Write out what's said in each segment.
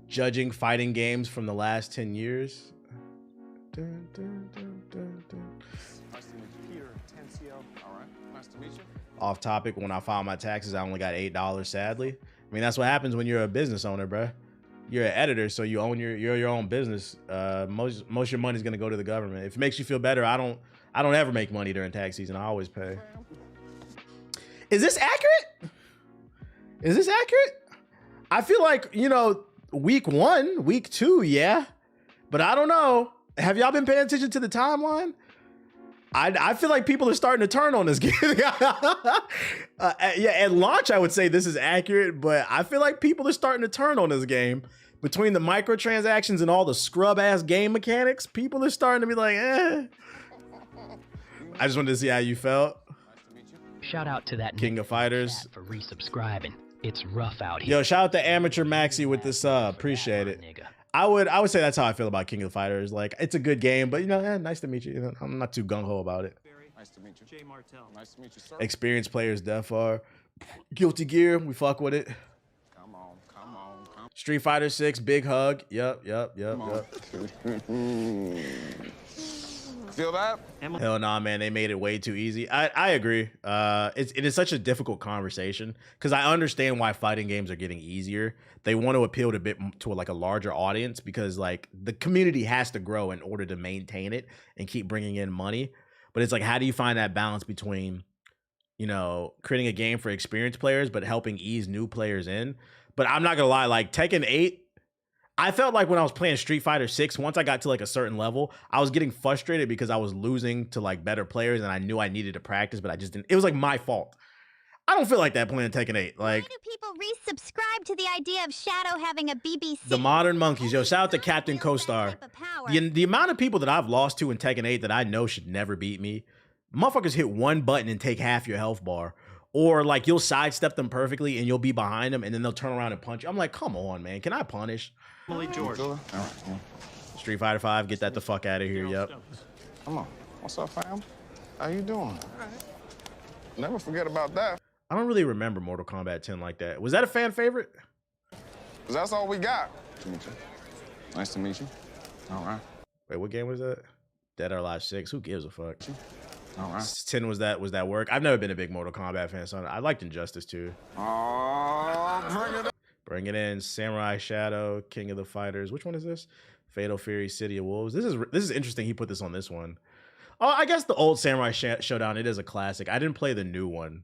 judging fighting games from the last 10 years. Off topic, when I filed my taxes, I only got $8, sadly. I mean, that's what happens when you're a business owner, bruh. You're an editor, so you own your own business. Most of your money's gonna go to the government. If it makes you feel better, I don't ever make money during tax season. I always pay. Is this accurate? Is this accurate? I feel like, you know, week 1, week 2, yeah. But I don't know. Have y'all been paying attention to the timeline? I feel like people are starting to turn on this game. Yeah, at launch, I would say this is accurate, but I feel like people are starting to turn on this game. Between the microtransactions and all the scrub-ass game mechanics, people are starting to be like, eh. I just wanted to see how you felt. Shout out to that King of Fighters for resubscribing. It's rough out here. Yo, shout out to Amateur Maxi with the sub. Appreciate it. I would say that's how I feel about King of Fighters. Like, it's a good game, but you know, nice to meet you. You know, I'm not too gung-ho about it. Nice to meet you. Jay Martell. Nice to meet you, sir. Experienced players, def are. Guilty Gear, we fuck with it. Come on. Street Fighter 6, big hug. Yep. Feel that? Hell nah, man. They made it way too easy. I agree. It is such a difficult conversation because I understand why fighting games are getting easier. They want to appeal to like a larger audience because like the community has to grow in order to maintain it and keep bringing in money. But it's like, how do you find that balance between, you know, creating a game for experienced players but helping ease new players in? But I'm not gonna lie, like Tekken 8. I felt like when I was playing Street Fighter 6, once I got to like a certain level, I was getting frustrated because I was losing to like better players and I knew I needed to practice, but I just didn't. It was like my fault. I don't feel like that playing Tekken 8. Like, why do people resubscribe to the idea of Shadow having a BBC? The Modern Monkeys. Yo, shout out to Captain Co-Star. The amount of people that I've lost to in Tekken 8 that I know should never beat me. Motherfuckers hit one button and take half your health bar. Or like you'll sidestep them perfectly and you'll be behind them and then they'll turn around and punch you. I'm like, come on, man. Can I punish? George. All right. Street Fighter 5, get that the fuck out of here. Yep. Come on. What's up, fam? How you doing? All right. Never forget about that. I don't really remember Mortal Kombat 10 like that. Was that a fan favorite? Cause that's all we got. Nice to meet you. All right. Wait, what game was that? Dead or Alive 6. Who gives a fuck? All right. 10 was that work? I've never been a big Mortal Kombat fan, so I liked Injustice too. Oh, bring it up. Bring it in. Samurai Shadow, King of the Fighters. Which one is this? Fatal Fury, City of Wolves. This is interesting. He put this on this one. Oh, I guess the old Samurai Showdown. It is a classic. I didn't play the new one.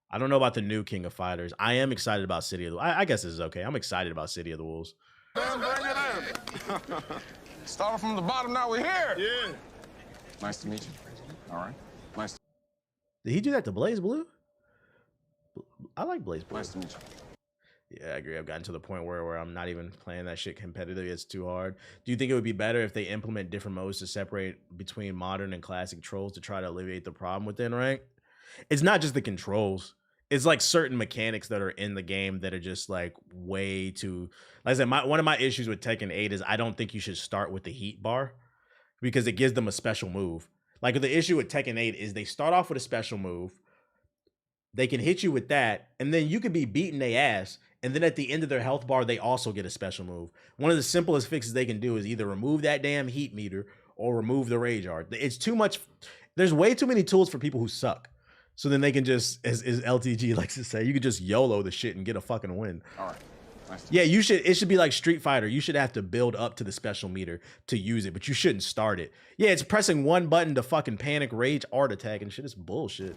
I don't know about the new King of Fighters. I am excited about City of the Wolves. I guess this is okay. I'm excited about City of the Wolves. Bring it in. Starting from the bottom, now we're here. Yeah. Nice to meet you. All right. Nice. Did he do that to Blaze Blue? I like Blaze Blue. Nice to meet you. Yeah, I agree. I've gotten to the point where I'm not even playing that shit competitively. It's too hard. Do you think it would be better if they implement different modes to separate between modern and classic trolls to try to alleviate the problem within rank? It's not just the controls. It's like certain mechanics that are in the game that are just like way too. Like I said, one of my issues with Tekken 8 is I don't think you should start with the heat bar because it gives them a special move. Like the issue with Tekken 8 is they start off with a special move. They can hit you with that, and then you could be beating their ass, and then at the end of their health bar, they also get a special move. One of the simplest fixes they can do is either remove that damn heat meter or remove the rage art. It's too much. There's way too many tools for people who suck. So then they can just, as LTG likes to say, you could just YOLO the shit and get a fucking win. All right. Nice. Yeah, it should be like Street Fighter. You should have to build up to the special meter to use it, but you shouldn't start it. Yeah, it's pressing one button to fucking panic, rage, art attack, and shit. It's bullshit.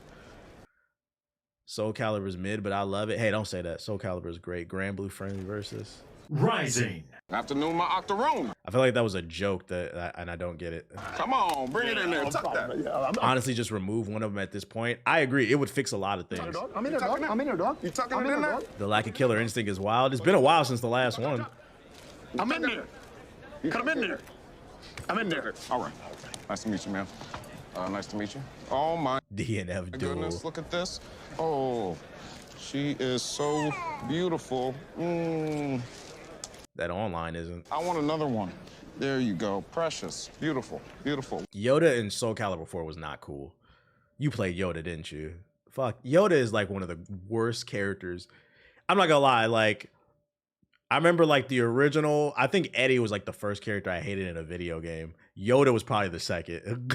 Soul Calibur's mid, but I love it. Hey, don't say that. Soul Calibur is great. Grand Blue Friendly versus Rising. Afternoon, my octoroon. I feel like that was a joke and I don't get it. Come on, bring it in there. Tuck that. Honestly, just remove one of them at this point. I agree. It would fix a lot of things. I'm in there, dog. I'm in there, dog. You tucking it in there? The lack of killer instinct is wild. It's been a while since the last one. I'm in there. Come in there. I'm in there. All right. Nice to meet you, man. Nice to meet you. Oh, my DNF duel. goodness, look at this. Oh, she is so beautiful. That online isn't. I want another one. There you go. Precious. Beautiful. Beautiful. Yoda in Soul Calibur 4 was not cool. You played Yoda, didn't you? Fuck. Yoda is like one of the worst characters. I'm not gonna lie, like, I remember like the original. I think Eddie was like the first character I hated in a video game. Yoda was probably the second.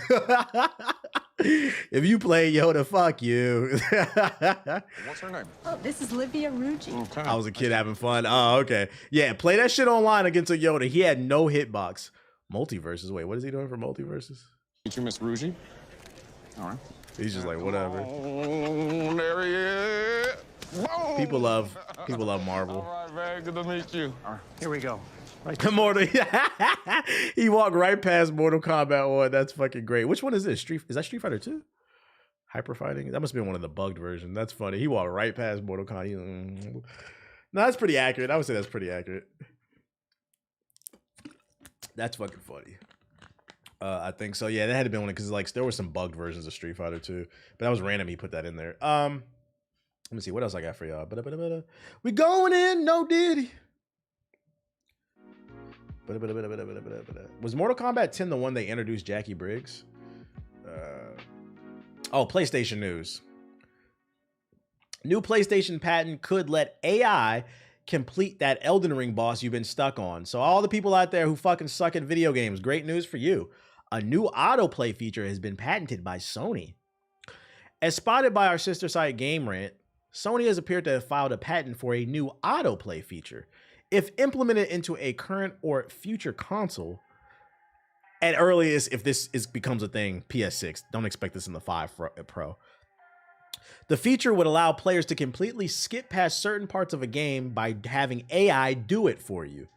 If you play Yoda, fuck you. What's her name? Oh, this is Livia Ruggi. Okay. I was a kid having fun. Oh, okay. Yeah, play that shit online against a Yoda. He had no hitbox. Multiverses. Wait, what is he doing for multiverses? Meet you, Miss Ruggi. All right. He's just like, whatever. Oh, there he is. Boom. People love Marvel. All right, very good to meet you. All right. Here we go. Mortal. He walked right past Mortal Kombat 1. That's fucking great. Which one is this? Is that Street Fighter 2? Hyper fighting? That must have been one of the bugged versions. That's funny. He walked right past Mortal Kombat. No, that's pretty accurate. I would say that's pretty accurate. That's fucking funny. I think so. Yeah, that had to be one because like there were some bugged versions of Street Fighter 2, but that was random. He put that in there. Let me see what else I got for y'all. We going in, no Diddy. Was Mortal Kombat 10 the one they introduced Jackie Briggs? Oh, PlayStation news. New PlayStation patent could let AI complete that Elden Ring boss you've been stuck on. So all the people out there who fucking suck at video games, great news for you. A new autoplay feature has been patented by Sony. As spotted by our sister site Game Rant, Sony has appeared to have filed a patent for a new autoplay feature. If implemented into a current or future console, at earliest, if this becomes a thing, PS6, don't expect this in the 5 Pro. The feature would allow players to completely skip past certain parts of a game by having AI do it for you.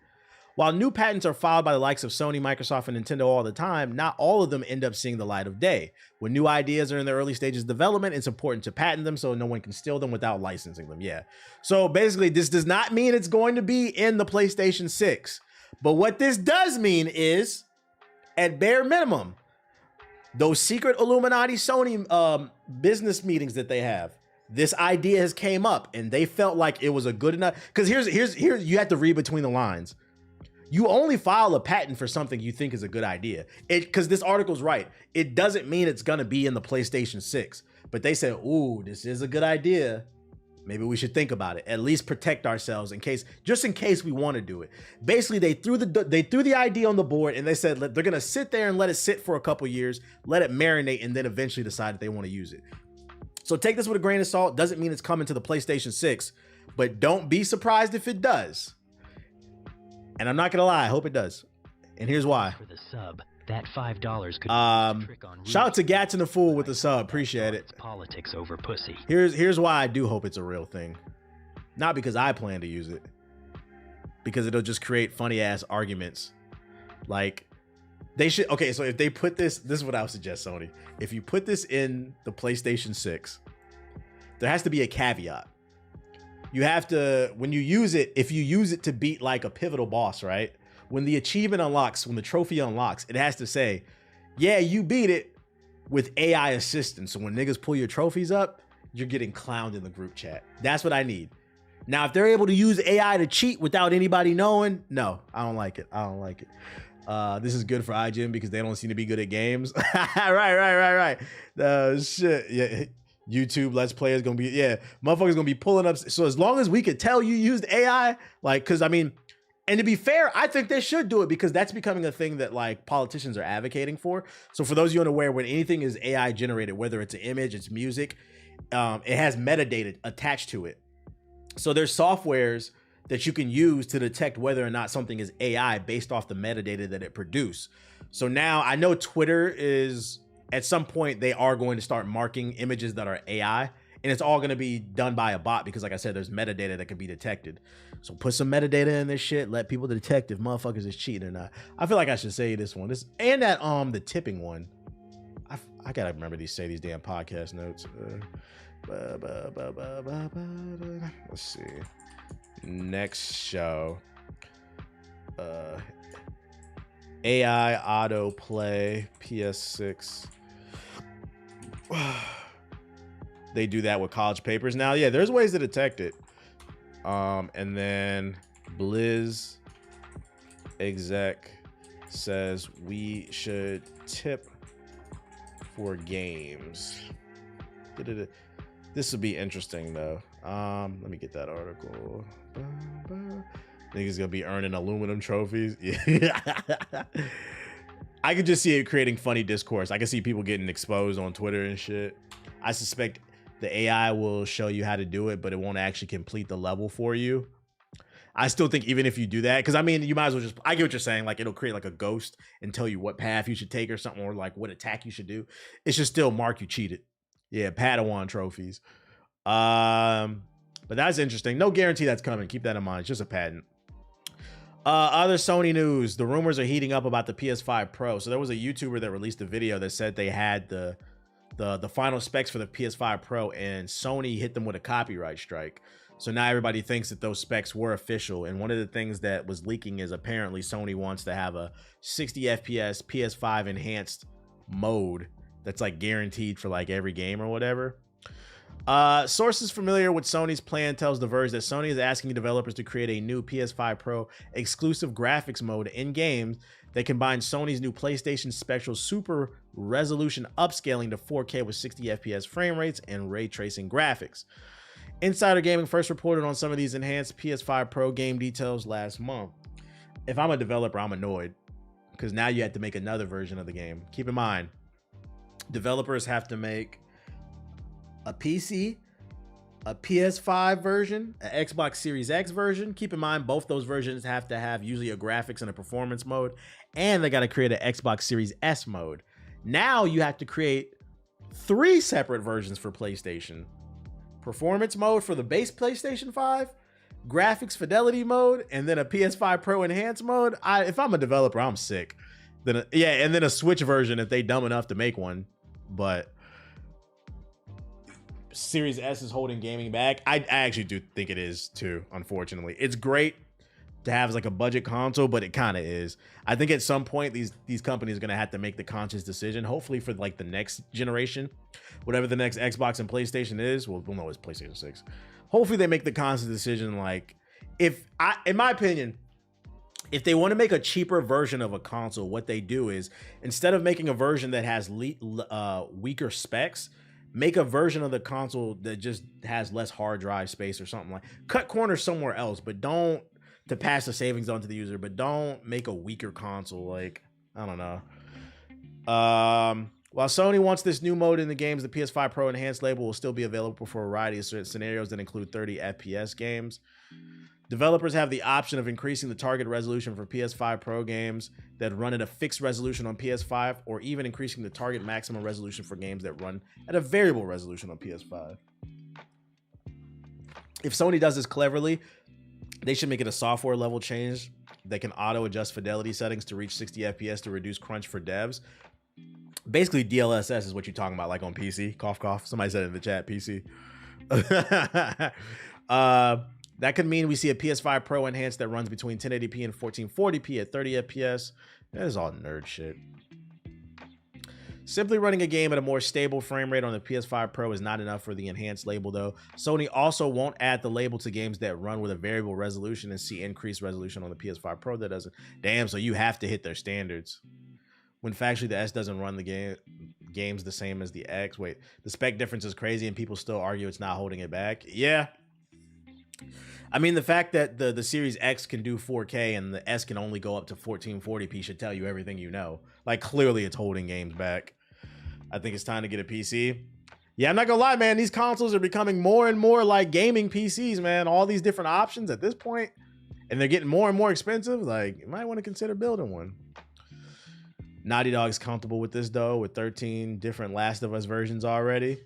While new patents are filed by the likes of Sony, Microsoft, and Nintendo all the time, not all of them end up seeing the light of day. When new ideas are in the early stages of development, it's important to patent them so no one can steal them without licensing them. Yeah. So basically, this does not mean it's going to be in the PlayStation 6. But what this does mean is, at bare minimum, those secret Illuminati Sony business meetings that they have, this idea has came up and they felt like it was a good enough. Because here's you have to read between the lines. You only file a patent for something you think is a good idea. Because this article's right. It doesn't mean it's gonna be in the PlayStation 6. But they said, ooh, this is a good idea. Maybe we should think about it. At least protect ourselves just in case we want to do it. Basically, they threw the idea on the board and they said they're gonna sit there and let it sit for a couple years, let it marinate, and then eventually decide if they want to use it. So take this with a grain of salt. Doesn't mean it's coming to the PlayStation 6, but don't be surprised if it does. And I'm not gonna lie, I hope it does. And here's why. For the sub, that $5 could be a trick on shout out to Gats and the Fool with the sub. Appreciate it. Politics over pussy. Here's why I do hope it's a real thing. Not because I plan to use it. Because it'll just create funny ass arguments. Like they should so if they put this is what I would suggest, Sony. If you put this in the PlayStation 6, there has to be a caveat. You have to, when you use it, if you use it to beat like a pivotal boss, right? When the achievement unlocks, when the trophy unlocks, it has to say, yeah, you beat it with AI assistance. So when niggas pull your trophies up, you're getting clowned in the group chat. That's what I need. Now, if they're able to use AI to cheat without anybody knowing, no, I don't like it. I don't like it. This is good for IGN because they don't seem to be good at games. Right. Shit. Yeah. YouTube Let's Play is gonna be, motherfuckers gonna be pulling up. So as long as we could tell you used AI, like, cause I mean, and to be fair, I think they should do it because that's becoming a thing that like politicians are advocating for. So for those of you unaware, when anything is AI generated, whether it's an image, it's music, it has metadata attached to it. So there's softwares that you can use to detect whether or not something is AI based off the metadata that it produced. So now I know Twitter is, at some point, they are going to start marking images that are AI, and it's all going to be done by a bot because, like I said, there's metadata that can be detected. So put some metadata in this shit. Let people detect if motherfuckers is cheating or not. I feel like I should say this one. And that the tipping one. I gotta remember these damn podcast notes. Let's see. Next show. AI autoplay PS6. They do that with college papers now. Yeah, there's ways to detect it. And then Blizz exec says we should tip for games. This will be interesting though. Let me get that article. Niggas gonna be earning aluminum trophies. Yeah. I could just see it creating funny discourse. I can see people getting exposed on Twitter and shit. I suspect the AI will show you how to do it, but it won't actually complete the level for you. I still think even if you do that, because I mean, you might as well just, I get what you're saying. Like it'll create like a ghost and tell you what path you should take or something, or like what attack you should do. It should still mark you cheated. Yeah, Padawan trophies. But that's interesting. No guarantee that's coming. Keep that in mind. It's just a patent. Other Sony news. The rumors are heating up about the PS5 Pro. So there was a YouTuber that released a video that said they had the final specs for the PS5 Pro, and Sony hit them with a copyright strike. So now everybody thinks that those specs were official. And one of the things that was leaking is apparently Sony wants to have a 60 FPS PS5 enhanced mode that's like guaranteed for like every game or whatever. Sources familiar with Sony's plan tells The Verge that Sony is asking developers to create a new PS5 Pro exclusive graphics mode in games that combines Sony's new PlayStation Spectral Super Resolution upscaling to 4K with 60 FPS frame rates and ray tracing graphics. Insider Gaming first reported on some of these enhanced PS5 Pro game details last month. If I'm a developer, I'm annoyed because now you have to make another version of the game. Keep in mind, developers have to make a PC, a PS5 version, an Xbox Series X version. Keep in mind, both those versions have to have usually a graphics and a performance mode, and they got to create an Xbox Series S mode. Now you have to create 3 separate versions for PlayStation. Performance mode for the base PlayStation 5, graphics fidelity mode, and then a PS5 Pro enhanced mode. If I'm a developer, I'm sick. Then and then a Switch version if they dumb enough to make one. But Series S is holding gaming back. I actually do think it is too, unfortunately. It's great to have as like a budget console, but it kind of is. I think at some point these companies are going to have to make the conscious decision, hopefully for like the next generation, whatever the next Xbox and PlayStation is. Well, we'll know it's PlayStation 6. Hopefully they make the conscious decision. Like in my opinion, if they want to make a cheaper version of a console, what they do is instead of making a version that has weaker specs, make a version of the console that just has less hard drive space or something. Like cut corners somewhere else, but don't to pass the savings on to the user, but don't make a weaker console. Like, I don't know. While Sony wants this new mode in the games, the PS5 Pro Enhanced label will still be available for a variety of scenarios that include 30 FPS games. Developers have the option of increasing the target resolution for PS5 Pro games that run at a fixed resolution on PS5, or even increasing the target maximum resolution for games that run at a variable resolution on PS5. If Sony does this cleverly, they should make it a software level change. They can auto adjust fidelity settings to reach 60 FPS to reduce crunch for devs. Basically, DLSS is what you're talking about, like on PC. Cough, cough. Somebody said it in the chat, PC. That could mean we see a PS5 Pro enhanced that runs between 1080p and 1440p at 30 FPS. That is all nerd shit. Simply running a game at a more stable frame rate on the PS5 Pro is not enough for the enhanced label, though. Sony also won't add the label to games that run with a variable resolution and see increased resolution on the PS5 Pro that doesn't. Damn, so you have to hit their standards. When factually the S doesn't run the games the same as the X. Wait, the spec difference is crazy and people still argue it's not holding it back. Yeah. I mean, the fact that the Series X can do 4K and the S can only go up to 1440p should tell you everything you know. Like, clearly it's holding games back. I think it's time to get a PC. Yeah, I'm not gonna lie, man. These consoles are becoming more and more like gaming PCs, man. All these different options at this point, and they're getting more and more expensive. Like, you might want to consider building one. Naughty Dog's comfortable with this, though, with 13 different Last of Us versions already.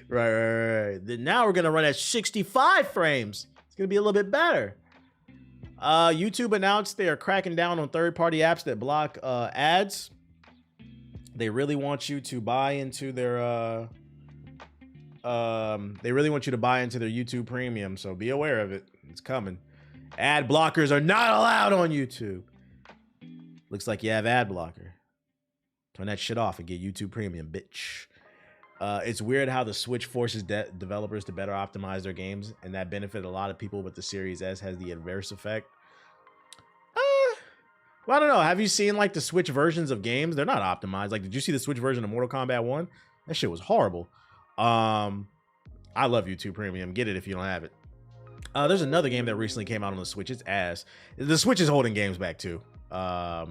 Right. Then now we're going to run at 65 frames. It's going to be a little bit better. YouTube announced they are cracking down on third-party apps that block ads. They really want you to buy into their... they really want you to buy into their YouTube Premium, so be aware of it. It's coming. Ad blockers are not allowed on YouTube. Looks like you have ad blocker. Turn that shit off and get YouTube Premium, bitch. It's weird how the Switch forces developers to better optimize their games, and that benefited a lot of people, but the Series S has the adverse effect. Well, I don't know. Have you seen like the Switch versions of games? They're not optimized. Like, did you see the Switch version of Mortal Kombat 1? That shit was horrible. I love YouTube Premium. Get it if you don't have it. There's another game that recently came out on the Switch. It's ass. The Switch is holding games back too. So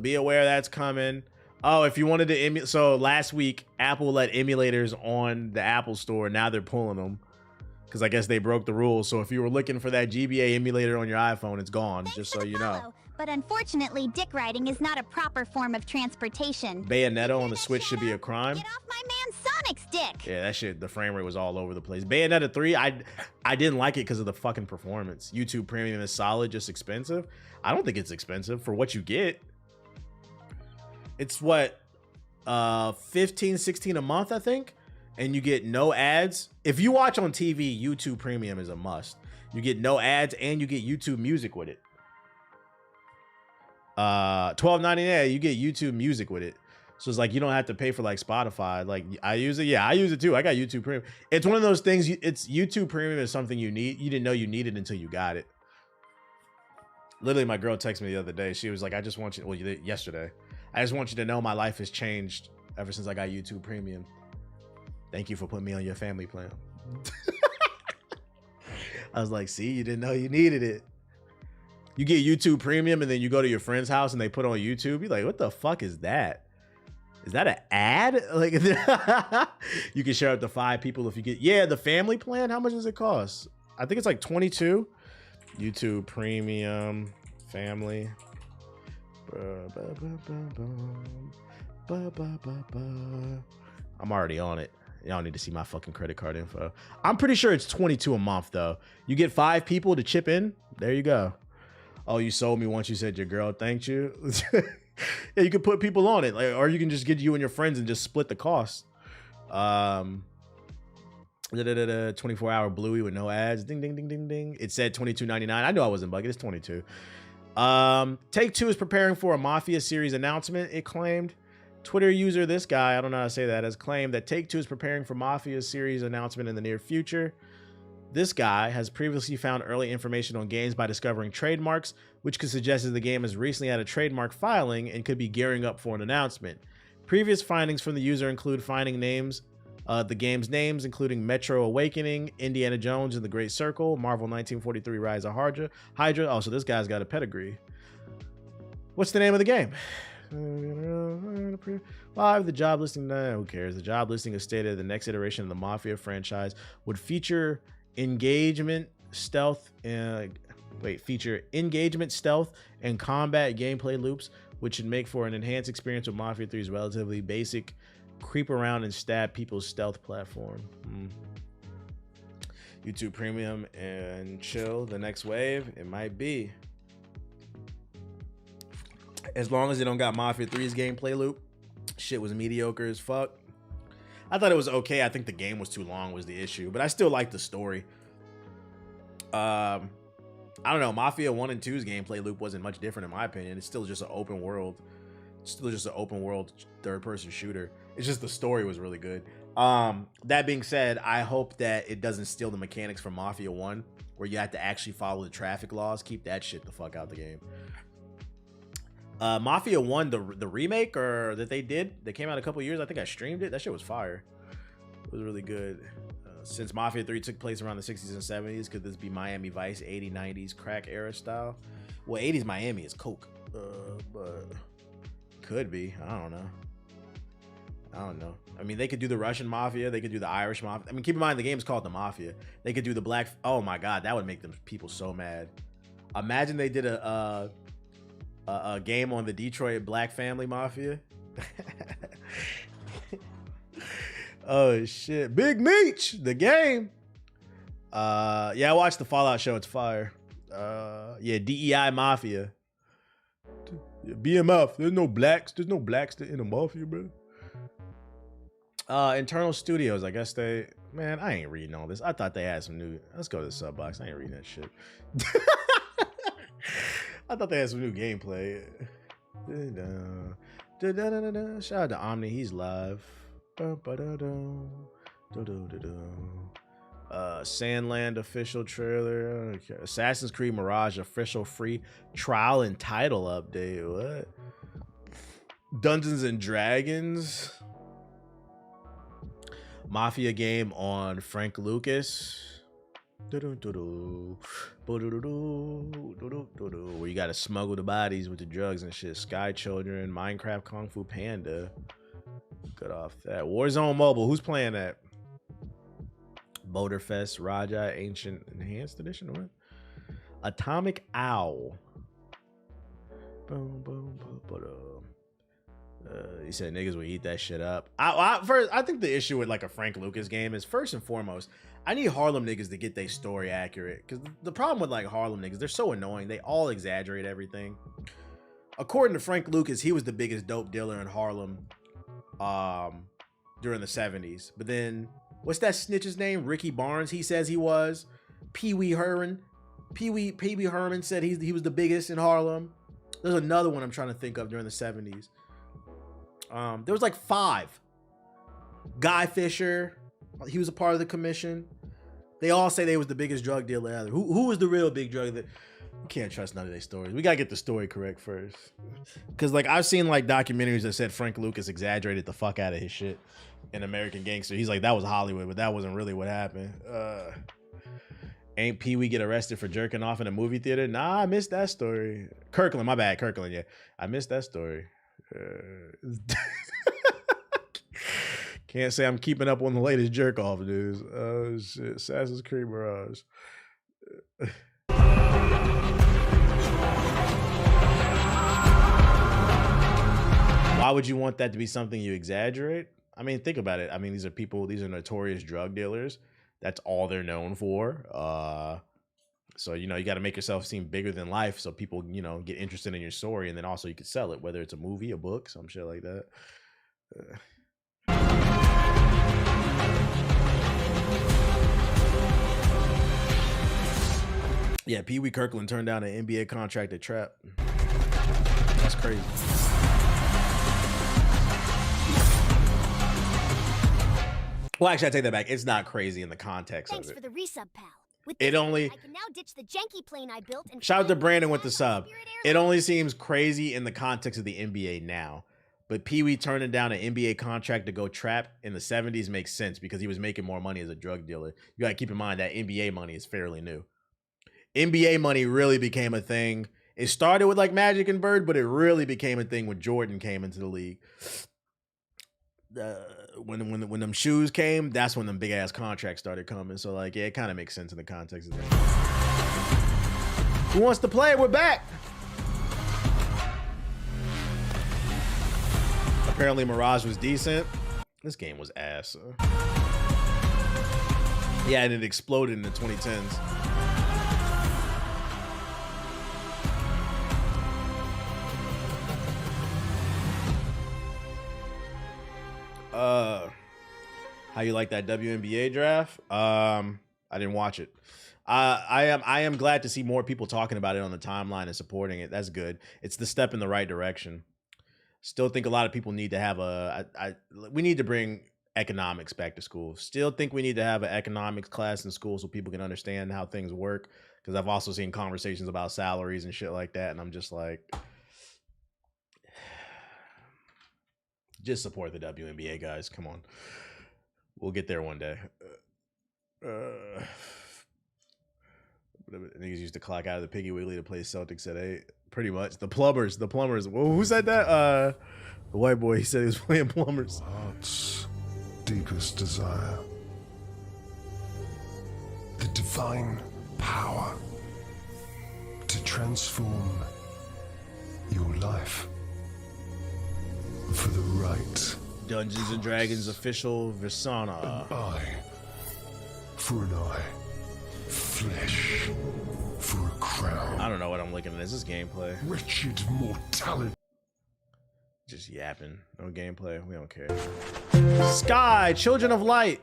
be aware that's coming. Oh, if you wanted to emulate, so last week Apple let emulators on the Apple Store. Now they're pulling them because I guess they broke the rules. So if you were looking for that GBA emulator on your iPhone, it's gone. Thanks Just for so the you follow, know. But unfortunately, dick riding is not a proper form of transportation. Bayonetta on the Switch should be a crime. Get off my man Sonic's dick! Yeah, that shit, the frame rate was all over the place. Bayonetta 3, I didn't like it because of the fucking performance. YouTube Premium is solid, just expensive. I don't think it's expensive for what you get. It's what, 15, 16 a month, I think? And you get no ads. If you watch on TV, YouTube Premium is a must. You get no ads and you get YouTube Music with it. $12.99, you get YouTube Music with it. So it's like you don't have to pay for like Spotify. Like I use it. Yeah, I use it too. I got YouTube Premium. It's one of those things. It's YouTube Premium is something you need. You didn't know you needed until you got it. Literally, my girl texted me the other day. She was like, "I just want you." Well, yesterday. I just want you to know my life has changed ever since I got YouTube Premium. Thank you for putting me on your family plan. I was like, "See, you didn't know you needed it." You get YouTube Premium and then you go to your friend's house and they put on YouTube. You're like, what the fuck is that? Is that an ad? Like, you can share up to 5 people if you get, yeah, the family plan. How much does it cost? I think it's like 22. YouTube Premium family. I'm already on it. Y'all need to see my fucking credit card info. I'm pretty sure it's 22 a month though. You get 5 people to chip in. There you go. Oh, you sold me once you said your girl thanked you. Yeah, you could put people on it, like, or you can just get you and your friends and just split the cost. 24-hour Bluey with no ads. Ding, ding, ding, ding, ding. It said $22.99. I knew I wasn't bugging. It's 22. Take-Two is preparing for a Mafia series announcement, it claimed. Twitter user, this guy, I don't know how to say that, has claimed that Take-Two is preparing for Mafia series announcement in the near future. This guy has previously found early information on games by discovering trademarks, which could suggest that the game has recently had a trademark filing and could be gearing up for an announcement. Previous findings from the user include finding names, the game's names, including Metro Awakening, Indiana Jones and the Great Circle, Marvel 1943 Rise of Hydra. Oh, so this guy's got a pedigree. What's the name of the game? 5, the job listing, who cares? The job listing has stated the next iteration of the Mafia franchise would feature engagement, stealth, and combat gameplay loops, which should make for an enhanced experience with Mafia 3's relatively basic creep around and stab people stealth platform. YouTube Premium and chill. The next wave, it might be. As long as they don't got Mafia 3's gameplay loop, shit was mediocre as fuck. I thought it was okay. I think the game was too long was the issue, but I still like the story. I don't know. Mafia 1 and 2's gameplay loop wasn't much different in my opinion. It's still just an open world. It's still just an open world third-person shooter. It's just the story was really good. That being said, I hope that it doesn't steal the mechanics from Mafia 1, where you have to actually follow the traffic laws. Keep that shit the fuck out the game. Mafia 1, the remake that they did, that came out a couple years, I think I streamed it. That shit was fire. It was really good. Since Mafia 3 took place around the 60s and 70s, could this be Miami Vice 80s, 90s crack era style? Well, 80s Miami is coke, but could be. I don't know. I mean, they could do the Russian Mafia. They could do the Irish Mafia. I mean, keep in mind, the game's called the Mafia. They could do the black. Oh my God, that would make them people so mad. Imagine they did a game on the Detroit Black Family Mafia. Oh shit, Big Meech, the game. Yeah, I watched the Fallout show. It's fire. Yeah, DEI Mafia. Yeah, BMF. There's no blacks in the Mafia, bro. Internal Studios. I guess they. Man, I ain't reading all this. I thought they had some new. Let's go to the sub box. I ain't reading that shit. I thought they had some new gameplay. Shout out to Omni. He's live. Sandland official trailer. Okay. Assassin's Creed Mirage official free trial and title update. What? Dungeons and Dragons. Mafia game on Frank Lucas. Where you gotta smuggle the bodies with the drugs and shit. Sky Children, Minecraft, Kung Fu Panda. Good off that. Warzone Mobile. Who's playing that? Boulderfest, Raja, Ancient Enhanced Edition. What? Atomic Owl. Boom, boom, boom, boom. He said niggas would eat that shit up. I think the issue with like a Frank Lucas game is, first and foremost, I need Harlem niggas to get their story accurate. Because the problem with like Harlem niggas, they're so annoying. They all exaggerate everything. According to Frank Lucas, he was the biggest dope dealer in Harlem during the 70s. But then, what's that snitch's name? Ricky Barnes, he says he was. Pee Wee Herman said he was the biggest in Harlem. There's another one I'm trying to think of during the 70s. There was like 5. Guy Fisher, he was a part of the commission. They all say they was the biggest drug dealer ever. Who was the real big drug dealer? We can't trust none of their stories. We gotta get the story correct first. Cause like I've seen like documentaries that said Frank Lucas exaggerated the fuck out of his shit in American Gangster. He's like, that was Hollywood, but that wasn't really what happened. Ain't Pee Wee get arrested for jerking off in a movie theater? Nah, I missed that story. Kirkland, my bad, Kirkland, yeah. I missed that story. Can't say I'm keeping up on the latest jerk off news. Oh shit, Assassin's Creed Mirage. Why would you want that to be something you exaggerate? I mean, think about it. I mean, these are notorious drug dealers. That's all they're known for. So, you know, you got to make yourself seem bigger than life so people, you know, get interested in your story, and then also you could sell it, whether it's a movie, a book, some shit like that. Yeah, Pee Wee Kirkland turned down an NBA contract at Trap. That's crazy. Well, actually, I take that back. It's not crazy in the context Thanks of it. for the resub, pal. With It this, only- I can now ditch the janky plane I built and Shout out to fly Brandon my with the ass sub. on Spirit It Airlines. only seems crazy in the context of the NBA now. But Pee Wee turning down an NBA contract to go trap in the 70s makes sense because he was making more money as a drug dealer. You got to keep in mind that NBA money is fairly new. NBA money really became a thing. It started with like Magic and Bird, but it really became a thing when Jordan came into the league. When them shoes came, that's when them big ass contracts started coming. So like, yeah, it kind of makes sense in the context of things. Who wants to play? We're back. Apparently Mirage was decent. This game was ass. Yeah, and it exploded in the 2010s. How you like that WNBA draft? I didn't watch it. I am glad to see more people talking about it on the timeline and supporting it. That's good. It's the step in the right direction. Still think a lot of people need to have we need to bring economics back to school. Still think we need to have an economics class in school so people can understand how things work. Because I've also seen conversations about salaries and shit like that. And I'm just like, just support the WNBA, guys. Come on. We'll get there one day. Niggas used to clock out of the Piggy Wiggly to play Celtics at 8. Pretty much. The plumbers. Well, who said that? The white boy. He said he was playing plumbers. Heart's deepest desire. The divine power to transform your life for the right. Dungeons and Dragons official Visana. An eye for an eye. Flesh for a crown. I don't know what I'm looking at. Is this gameplay? Wretched mortality. Just yapping. No gameplay. We don't care. Sky, Children of Light.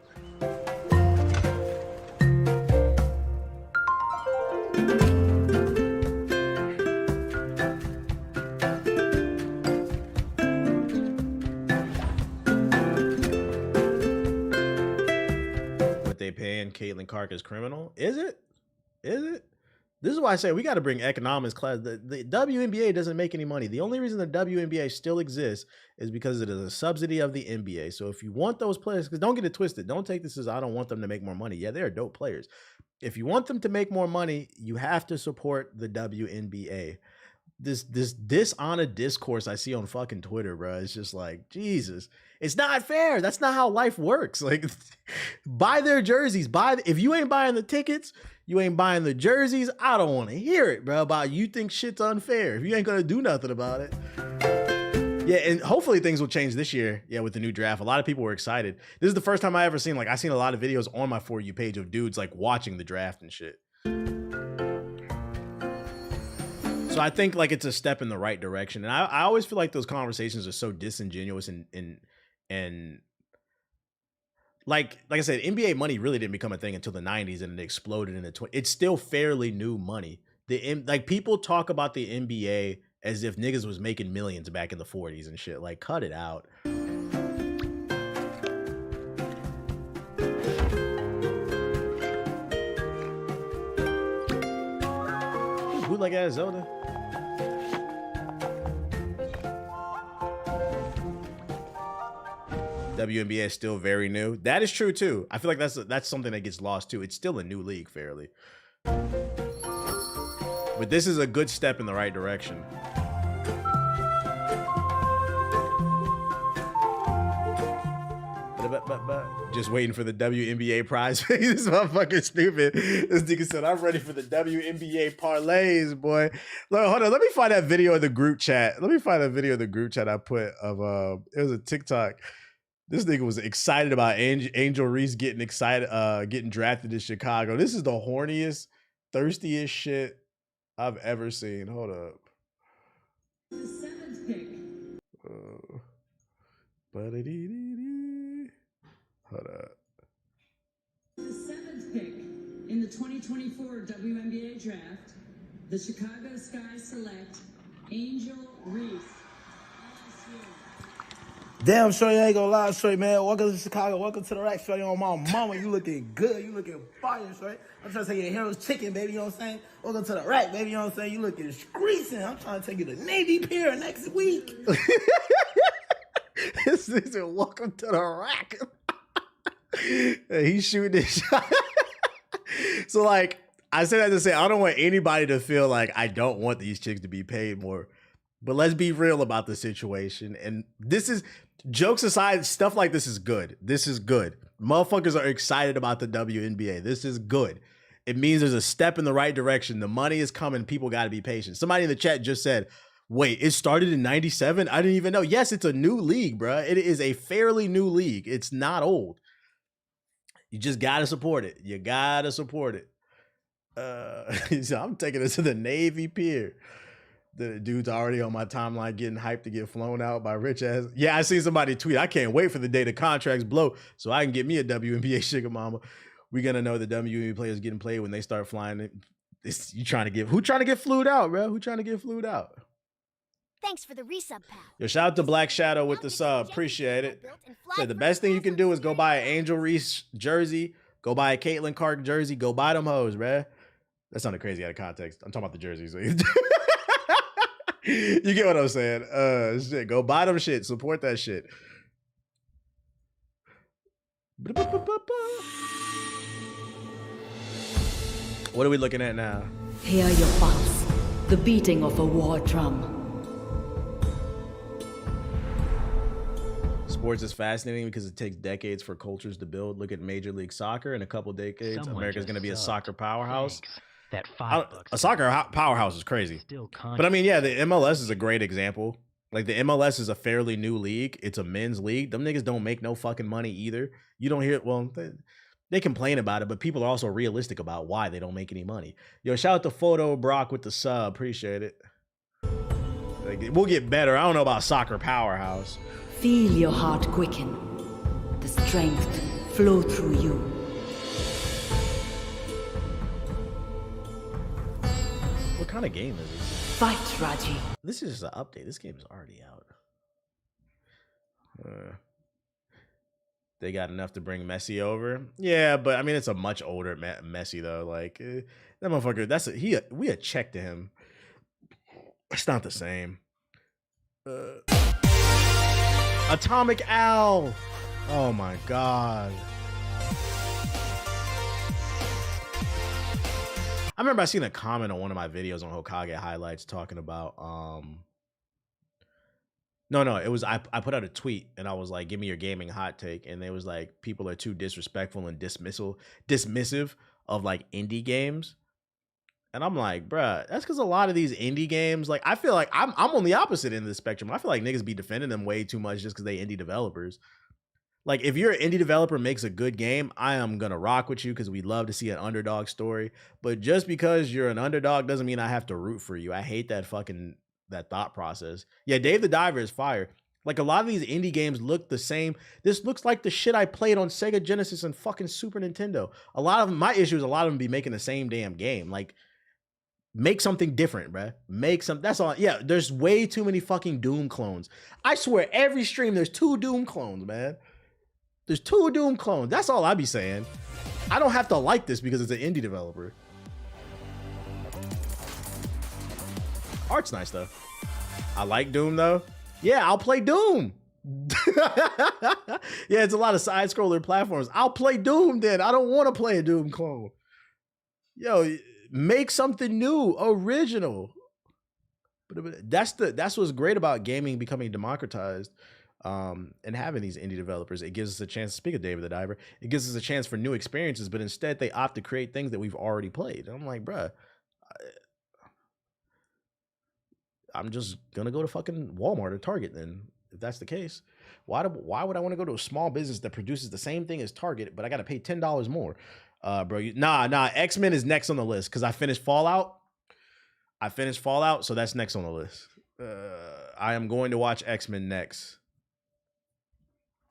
What they paying Caitlin Clark as criminal? Is it? Is it? This is why I say we got to bring economics class. The WNBA doesn't make any money. The only reason the WNBA still exists is because it is a subsidy of the NBA. So if you want those players, because don't get it twisted, don't take this as I don't want them to make more money. Yeah, they're dope players. If you want them to make more money, you have to support the WNBA. This dishonest discourse I see on fucking Twitter, bro. It's just like, Jesus, it's not fair. That's not how life works. Like, buy their jerseys. If you ain't buying the tickets, you ain't buying the jerseys. I don't want to hear it, bro. About you think shit's unfair. If you ain't gonna do nothing about it. Yeah, and hopefully things will change this year. Yeah, with the new draft. A lot of people were excited. This is the first time I ever seen, like, I seen a lot of videos on my For You page of dudes like watching the draft and shit. So I think like it's a step in the right direction. And I always feel like those conversations are so disingenuous and like I said, NBA money really didn't become a thing until the 90s and it exploded in the 20s. It's still fairly new money. Like people talk about the NBA as if niggas was making millions back in the 40s and shit. Like, cut it out. Bootleg ass Zelda. WNBA is still very new. That is true too. I feel like that's something that gets lost too. It's still a new league fairly. But this is a good step in the right direction. Just waiting for the WNBA prize. This motherfucker stupid. This nigga said, I'm ready for the WNBA parlays, boy. Look, hold on. Let me find that video in the group chat. Let me find a video in the group chat I put of, it was a TikTok. This nigga was excited about Angel Reese getting excited, getting drafted to Chicago. This is the horniest, thirstiest shit I've ever seen. Hold up. The 7th pick. Hold up. The 7th pick in the 2024 WNBA draft, the Chicago Sky select Angel Reese. Damn, Shorty, I ain't gonna lie, Shorty, man. Welcome to Chicago. Welcome to the rack, Shorty. On my mama, you looking good. You looking fire, Shorty. I'm trying to take you to Heroes Chicken, baby. You know what I'm saying? Welcome to the rack, baby. You know what I'm saying? You looking screeching. I'm trying to take you to Navy Pier next week. This is welcome to the rack. He's shooting this shot. So, like, I say that to say I don't want anybody to feel like I don't want these chicks to be paid more. But let's be real about the situation. And this is, jokes aside, stuff like this is good. This is good. Motherfuckers are excited about the WNBA. This is good. It means there's a step in the right direction. The money is coming. People got to be patient. Somebody in the chat just said, wait, it started in 97? I didn't even know. Yes, it's a new league, bro. It is a fairly new league. It's not old. You just got to support it. You got to support it. So I'm taking it to the Navy Pier. The dude's already on my timeline getting hyped to get flown out by rich ass. Yeah, I seen somebody tweet, I can't wait for the day the contracts blow so I can get me a WNBA sugar mama. We're going to know the WNBA players getting played when they start flying. Who trying to get flued out, bro? Who trying to get flued out? Thanks for the resub, pal. Yo, shout out to Black Shadow with the sub. Appreciate it. Said the best thing you can do is go buy an Angel Reese jersey. Go buy a Caitlin Clark jersey. Go buy them hoes, bro. That sounded crazy out of context. I'm talking about the jerseys. You get what I'm saying? Shit, go buy them shit. Support that shit. What are we looking at now? Hear your pulse, the beating of a war drum. Sports is fascinating because it takes decades for cultures to build. Look at Major League Soccer. In a couple decades, America's going to be a soccer powerhouse. That $5. A soccer powerhouse is crazy. But I mean, yeah, the MLS is a great example. Like the MLS is a fairly new league. It's a men's league. Them niggas don't make no fucking money either. You don't hear, well, they complain about it, but people are also realistic about why they don't make any money. Yo, shout out to Photo Brock with the sub. Appreciate it. Like, we'll get better. I don't know about soccer powerhouse. Feel your heart quicken. The strength flow through you. What kind of game is this? Fight, Raji. This is just an update. This game is already out. They got enough to bring Messi over. Yeah, but I mean, it's a much older Messi though. Like that motherfucker. We a check to him. It's not the same. Atomic Owl. Oh my god. I remember I seen a comment on one of my videos on Hokage highlights talking about no, it was I put out a tweet and I was like, give me your gaming hot take. And it was like, people are too disrespectful and dismissive of like indie games. And I'm like, bruh, that's because a lot of these indie games, like I feel like I'm on the opposite end of the spectrum. I feel like niggas be defending them way too much just because they indie developers. Like if you're an indie developer makes a good game, I am gonna rock with you because we love to see an underdog story. But just because you're an underdog doesn't mean I have to root for you. I hate that thought process. Yeah, Dave the Diver is fire. Like a lot of these indie games look the same. This looks like the shit I played on Sega Genesis and fucking Super Nintendo. A lot of them, my issue is a lot of them be making the same damn game. Like make something different, bruh. That's all. Yeah, there's way too many fucking Doom clones. I swear every stream there's 2 Doom clones, man. There's 2 Doom clones. That's all I be saying. I don't have to like this because it's an indie developer. Art's nice though. I like Doom though. Yeah, I'll play Doom. Yeah, it's a lot of side scroller platforms. I'll play Doom then. I don't want to play a Doom clone. Yo, make something new, original. But that's what's great about gaming becoming democratized. And having these indie developers, it gives us a chance to speak of David the Diver. It gives us a chance for new experiences, but instead they opt to create things that we've already played. And I'm like, bruh, I'm just gonna go to fucking Walmart or Target then. If that's the case, why would I want to go to a small business that produces the same thing as Target, but I got to pay $10 more? Bro, nah. X-Men is next on the list because I finished Fallout. So that's next on the list. I am going to watch X-Men next.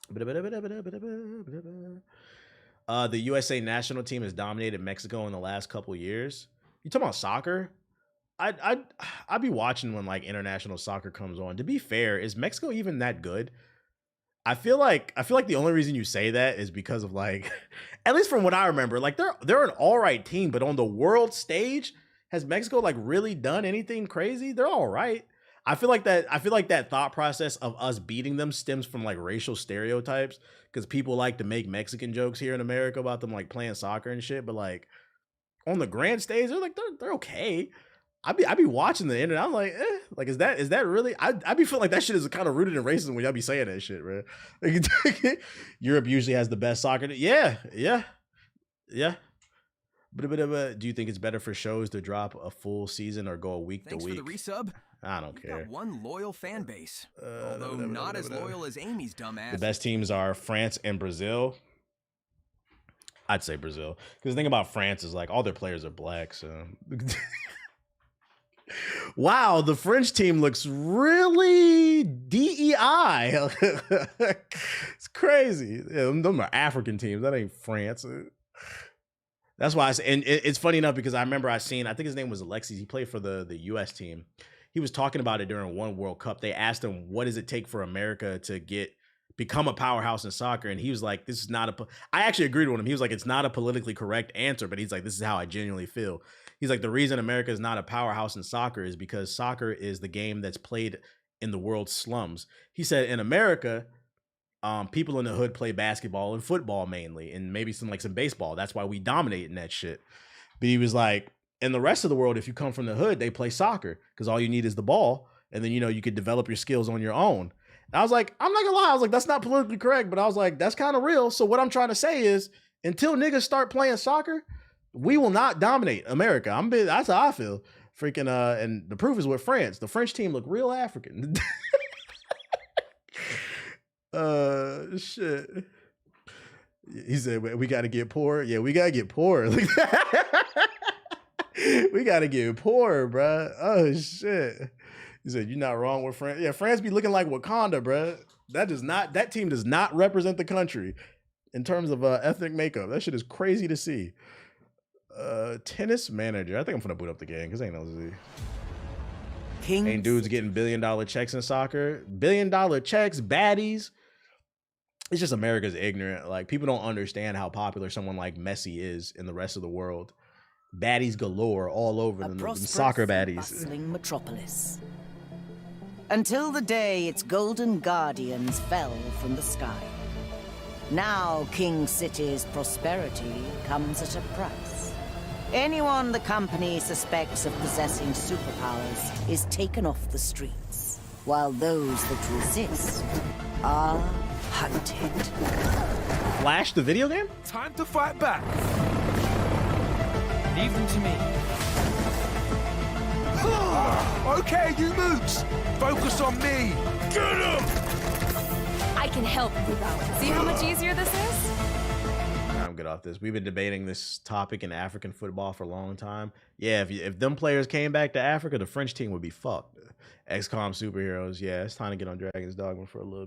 The USA national team has dominated Mexico in the last couple years. You talking about soccer? I'd be watching when like international soccer comes on. To be fair, is Mexico even that good? I feel like the only reason you say that is because of like, at least from what I remember, like they're an all right team, but on the world stage, has Mexico like really done anything crazy? They're all right. I feel like that thought process of us beating them stems from like racial stereotypes because people like to make Mexican jokes here in America about them like playing soccer and shit. But like on the grand stage, they're okay. I be watching the internet. I'm like, like is that really? I be feeling like that shit is kind of rooted in racism when y'all be saying that shit, bro. Like, Europe usually has the best soccer. Yeah. But do you think it's better for shows to drop a full season or go a week to week? Thanks for the resub. I don't care. Got one loyal fan base, although not as loyal as Amy's dumbass. The best teams are France and Brazil. I'd say Brazil because the thing about France is like all their players are black. So, wow, the French team looks really DEI. It's crazy. Yeah, them are African teams. That ain't France. That's why and it's funny enough because I remember I think his name was Alexis. He played for the US team. He was talking about it during one World Cup. They asked him, what does it take for America to become a powerhouse in soccer? And he was like, this is not I actually agreed with him. He was like, it's not a politically correct answer, but he's like, this is how I genuinely feel. He's like, the reason America is not a powerhouse in soccer is because soccer is the game that's played in the world's slums. He said in America, people in the hood play basketball and football mainly, and maybe some baseball. That's why we dominate in that shit. But he was like, in the rest of the world, if you come from the hood, they play soccer because all you need is the ball. And then, you could develop your skills on your own. And I was like, I'm not gonna lie. I was like, that's not politically correct, but I was like, that's kind of real. So what I'm trying to say is until niggas start playing soccer, we will not dominate America. That's how I feel. Freaking, and the proof is with France. The French team look real African. Shit. He said, we got to get poor. Yeah, we got to get poor. We got to get poor, bro. Oh, shit. He said, you're not wrong with France. Yeah, France be looking like Wakanda, bro. That team does not represent the country in terms of ethnic makeup. That shit is crazy to see. Tennis manager. I think I'm going to boot up the game because ain't no Z. Ain't dudes getting $1 billion checks in soccer. $1 billion checks, baddies. it's just America's ignorant. Like, people don't understand how popular someone like Messi is in the rest of the world. Baddies galore all over them soccer baddies. Bustling metropolis. Until the day its golden guardians fell from the sky. Now King City's prosperity comes at a price. Anyone the company suspects of possessing superpowers is taken off the streets, while those that resist are hunted. Flash the video game? Time to fight back. Leave them to me. Okay, you mooks. Focus on me. Get him! I can help you out. See how much easier this is? I'm good off this. We've been debating this topic in African football for a long time. Yeah, if them players came back to Africa, the French team would be fucked. XCOM superheroes. Yeah, it's time to get on Dragon's Dogma for a little bit.